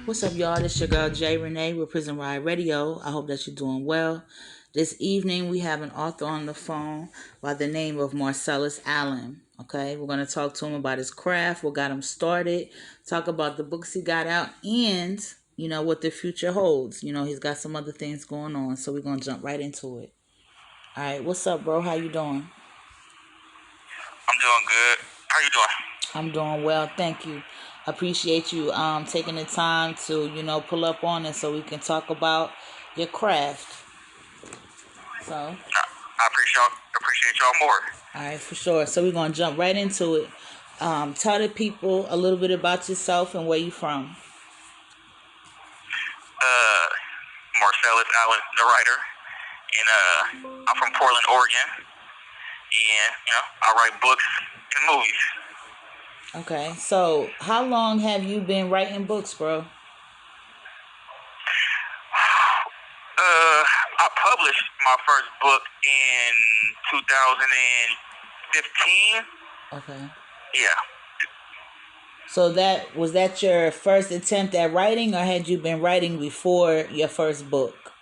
What's up, y'all? This your girl Jay Renee with Prison Riot Radio. I hope that you're doing well. This evening, we have an author on the phone by the name of Marcellus Allen. Okay, we're going to talk to him about his craft, what got him started, talk about the books he got out, and what the future holds. He's got some other things going on, so we're going to jump right into it. All right, what's up, bro? How you doing? I'm doing good. How you doing? I'm doing well, thank you. Appreciate you taking the time to pull up on us so we can talk about your craft. So, I appreciate y'all more. all right, for sure. So we're gonna jump right into it. Tell the people a little bit about yourself and where you from. Marcellus Allen, the writer, and I'm from Portland, Oregon, and I write books and movies. Okay, so how long have you been writing books, bro? I published my first book in 2015. Okay. Yeah. So was that your first attempt at writing, or had you been writing before your first book?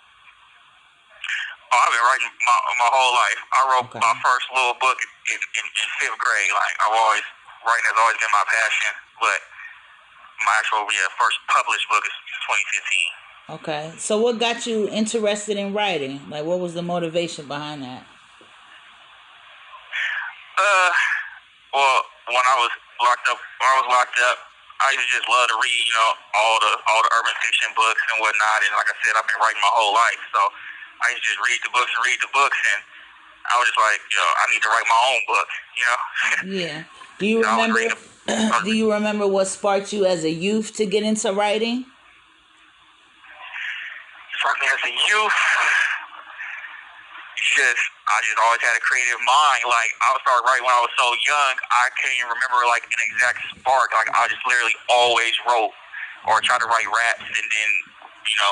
Oh, I've been writing my whole life. I wrote Okay. my first little book in fifth grade. Like writing has always been my passion, but my actual first published book is 2015. Okay. So what got you interested in writing? Like, what was the motivation behind that? Well, when I was locked up, I used to just love to read, all the urban fiction books and whatnot. And like I said, I've been writing my whole life, so I used to just read the books, and I was just like, I need to write my own book, Yeah. Do you remember? Do you remember what sparked you as a youth to get into writing? Sparked me as a youth. I just always had a creative mind. Like, I started writing when I was so young, I can't even remember like an exact spark. Like, I just literally always wrote or tried to write raps, and then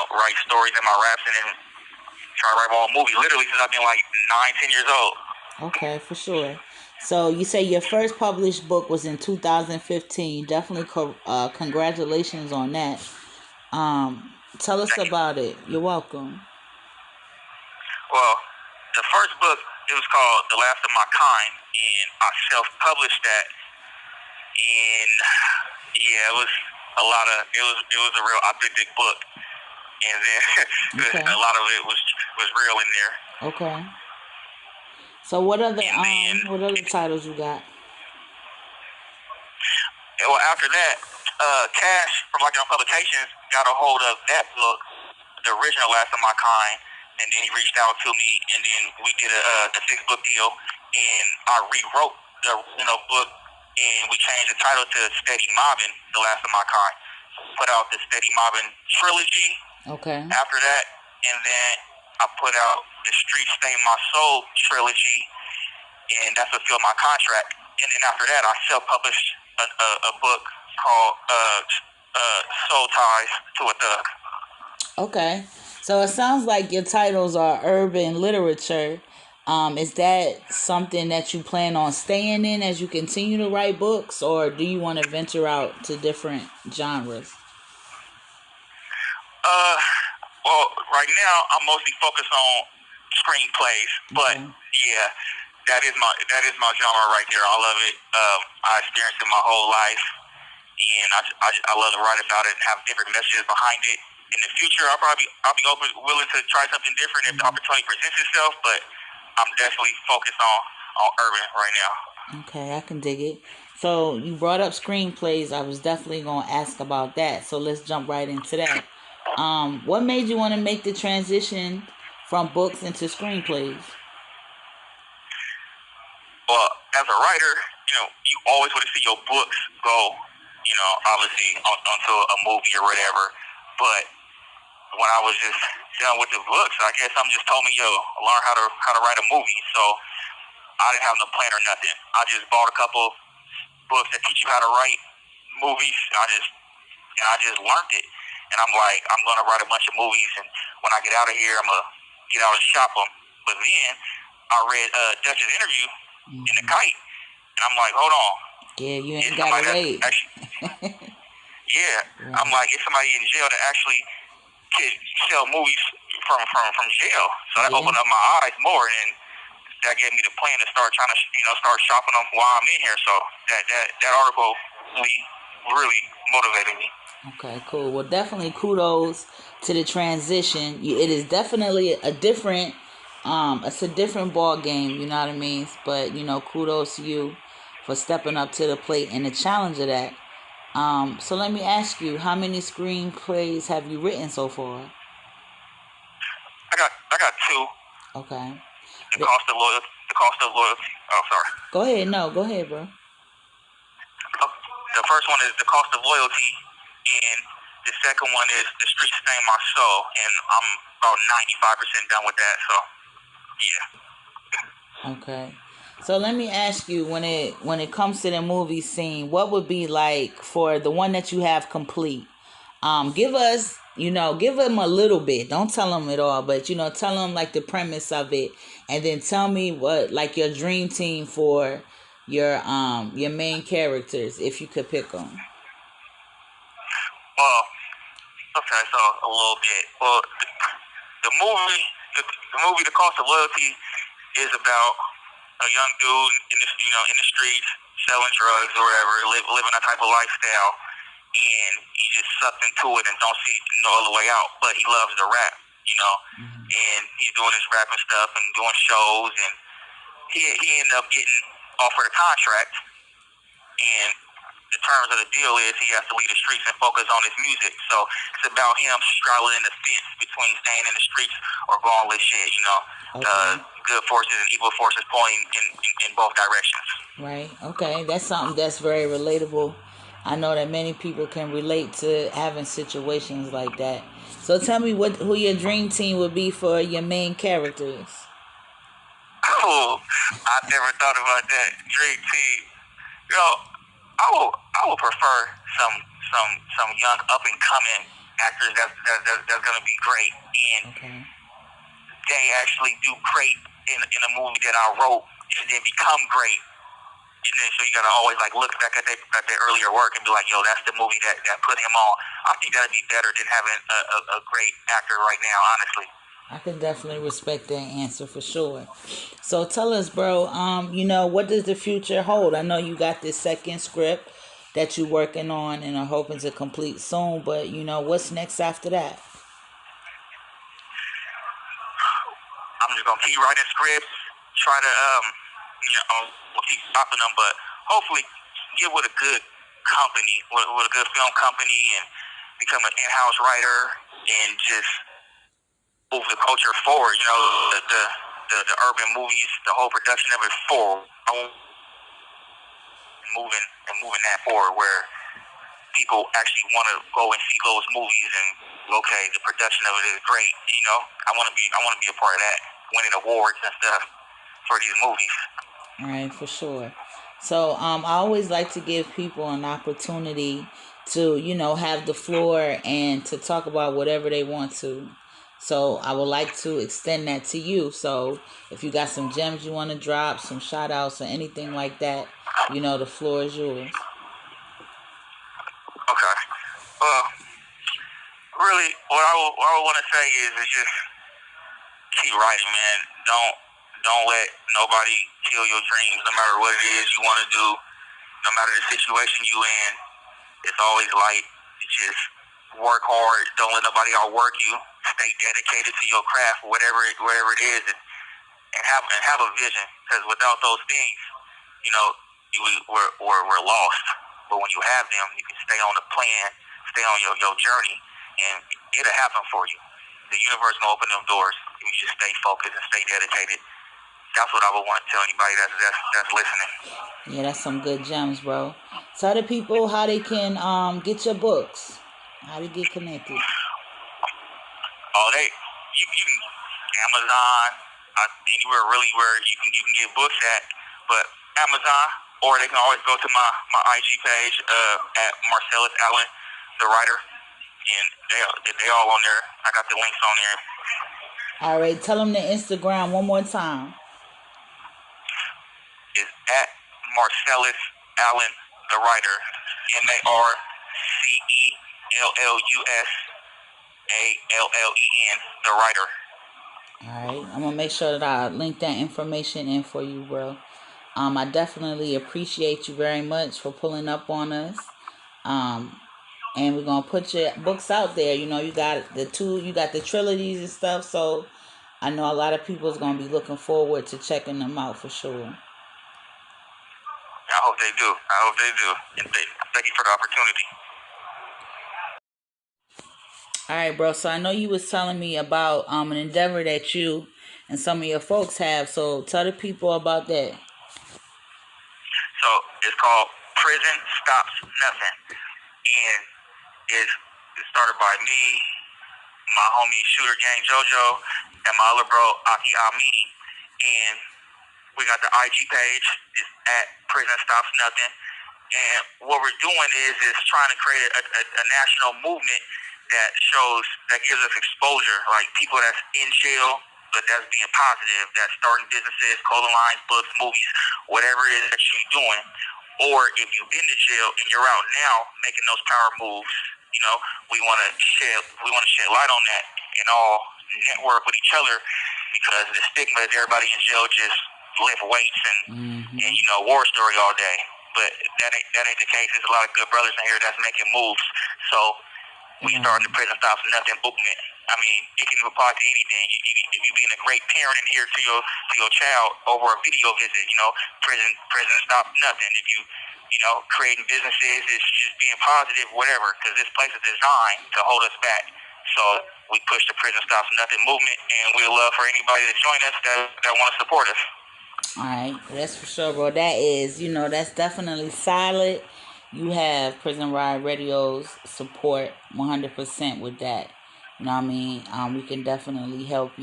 write stories in my raps, and then try to write my own movie. Literally since I've been like 9, 10 years old. Okay, for sure. So you say your first published book was in 2015. Definitely, congratulations on that. Tell us about it. You're welcome. Well, the first book, it was called The Last of My Kind, and I self-published that. And yeah, it was a real authentic book, and then okay. A lot of it was real in there. Okay. So what other titles you got? Well, after that, Cash from Lockdown Publications got a hold of that book, the original Last of My Kind, and then he reached out to me, and then we did a 6-book deal, and I rewrote the book, and we changed the title to Steady Mobbin', The Last of My Kind. Put out the Steady Mobbin' trilogy. Okay. After that, and then I put out the Street Stain My Soul trilogy, and that's fulfilled my contract. And then after that, I self-published a book called Soul Ties to a Thug. Okay. So it sounds like your titles are urban literature. Is that something that you plan on staying in as you continue to write books, or do you want to venture out to different genres? Well, right now I'm mostly focused on screenplays, but yeah, that is my genre right there. I love it. I experienced it my whole life, and I love to write about it and have different messages behind it. In the future, I'll be willing to try something different if the opportunity presents itself. But I'm definitely focused on urban right now. Okay, I can dig it. So you brought up screenplays. I was definitely gonna ask about that. So let's jump right into that. What made you want to make the transition from books into screenplays? Well, as a writer, you always want to see your books go, obviously onto a movie or whatever. But when I was just done with the books, I guess I'm just told me, learn how to write a movie. So I didn't have no plan or nothing. I just bought a couple books that teach you how to write movies. I just learned it. And I'm like, I'm going to write a bunch of movies, and when I get out of here, I'm going to get out and shop them. But then I read Dutch's interview in The Kite, and I'm like, hold on. Yeah, you ain't got to wait. Yeah, Right. I'm like, it's somebody in jail that actually could sell movies from jail. So that Yeah. opened up my eyes more, and that gave me the plan to start trying to start shopping them while I'm in here. So that article really motivated me. Okay, cool. Well, definitely kudos to the transition. It is definitely a different, it's a different ball game. You know what I mean? But kudos to you for stepping up to the plate and the challenge of that. So let me ask you, how many screenplays have you written so far? I got two. Okay. The cost of loyalty. The cost of loyalty. Oh, sorry. Go ahead. No, go ahead, bro. The first one is the cost of loyalty, and the second one is the streets sustain my soul, and I'm about 95% done with that. So, yeah. Okay. So let me ask you, when it comes to the movie scene, what would be like for the one that you have complete? Give us, give them a little bit. Don't tell them it all, but tell them like the premise of it, and then tell me what like your dream team for your main characters, if you could pick them. Well, okay, so a little bit. Well, the movie, the cost of loyalty, is about a young dude in the streets selling drugs or whatever, living a type of lifestyle, and he just sucked into it and don't see no other way out. But he loves the rap, and he's doing his rapping stuff and doing shows, and he ended up getting offered a contract, and the terms of the deal is he has to leave the streets and focus on his music. So it's about him straddling the fence between staying in the streets or going with shit, Okay. good forces and evil forces pointing in both directions. Right. Okay. That's something that's very relatable. I know that many people can relate to having situations like that. So tell me who your dream team would be for your main characters. Oh, I never thought about that. Dream team. I will prefer some young up and coming actors that's gonna be great, and Okay. they actually do great in a movie that I wrote, and then become great. And then so you gotta always like look back at their earlier work and be like, yo, that's the movie that put him on. I think that'd be better than having a great actor right now, honestly. I can definitely respect that answer for sure. So tell us, bro, what does the future hold? I know you got this second script that you're working on and are hoping to complete soon, but what's next after that? I'm just gonna keep writing scripts, try to keep stopping them, but hopefully get with a good company, with a good film company, and become an in-house writer and just move the culture forward. The urban movies, the whole production of it forward, moving that forward where people actually want to go and see those movies and okay, the production of it is great. I want to be a part of that, winning awards and stuff for these movies. All right, for sure. So I always like to give people an opportunity to have the floor and to talk about whatever they want to. So I would like to extend that to you. So if you got some gems you want to drop, some shout outs or anything like that, the floor is yours. Okay. Well, really, what I want to say is just keep writing, man. Don't let nobody kill your dreams, no matter what it is you want to do, no matter the situation you in. It's always like just work hard. Don't let nobody outwork you. Stay dedicated to your craft, whatever it is, and have a vision. Because without those things, we're lost. But when you have them, you can stay on the plan, stay on your journey, and it'll happen for you. The universe will open them doors. You just stay focused and stay dedicated. That's what I would want to tell anybody that's listening. Yeah, that's some good gems, bro. Tell the people how they can get your books, how to get connected. Oh, you can Amazon, anywhere really where you can get books at, but Amazon, or they can always go to my IG page at Marcellus Allen, the writer, and they all on there. I got the links on there. All right, tell them the Instagram one more time. It's at Marcellus Allen, the writer, Marcellus Allusallen, the writer. Alright, I'm gonna make sure that I link that information in for you, bro. I definitely appreciate you very much for pulling up on us. And we're gonna put your books out there. You know, you got the trilogies and stuff, so I know a lot of people is gonna be looking forward to checking them out for sure. I hope they do. And thank you for the opportunity. All right, bro. So I know you was telling me about an endeavor that you and some of your folks have. So tell the people about that. So it's called Prison Stops Nothing, and it started by me, my homie Shooter Gang JoJo, and my other bro Aki Ami, and we got the IG page. It's at Prison Stops Nothing. And what we're doing is trying to create a national movement that gives us exposure, like people that's in jail, but that's being positive, that's starting businesses, clothing lines, books, movies, whatever it is that you're doing. Or if you've been to jail and you're out now making those power moves, you know, we want to shed light on that and all network with each other, because the stigma is everybody in jail just lift weights and you know, war story all day. But that ain't the case. There's a lot of good brothers in here that's making moves. So we started the Prison Stops Nothing movement. I mean, it can apply to anything. If you being a great parent in here to your child over a video visit, you know, prison stops nothing. If you know, creating businesses, it's just being positive, whatever, because this place is designed to hold us back. So we push the Prison Stops Nothing movement, and we'd love for anybody to join us that want to support us. Alright, that's for sure, bro. That is, that's definitely solid. You have Prison Riot Radio's support 100% with that. You know what I mean? We can definitely help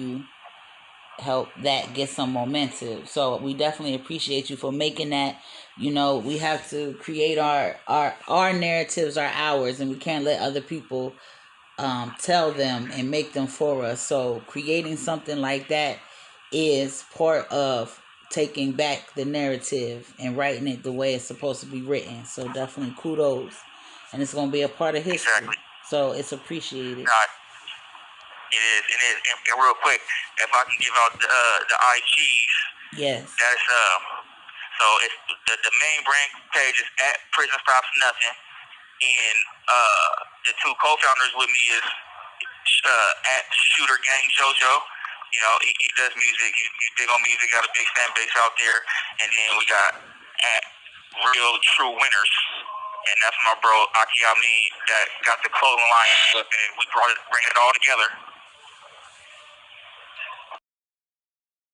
that get some momentum. So we definitely appreciate you for making that. We have to create our narratives, are ours, and we can't let other people tell them and make them for us. So creating something like that is part of taking back the narrative and writing it the way it's supposed to be written. So definitely kudos, and it's going to be a part of history. Exactly. So it's appreciated. It is. And real quick, if I can give out the IGs. Yes. That's so it's the main brand page is at Prison Stops Nothing, and the two co-founders with me is at Shooter Gang JoJo. You know, he does music. He's big on music. Got a big fan base out there. And then we got at Real True Winners, and that's my bro Aki Ami that got the clothing line, and we bring it all together.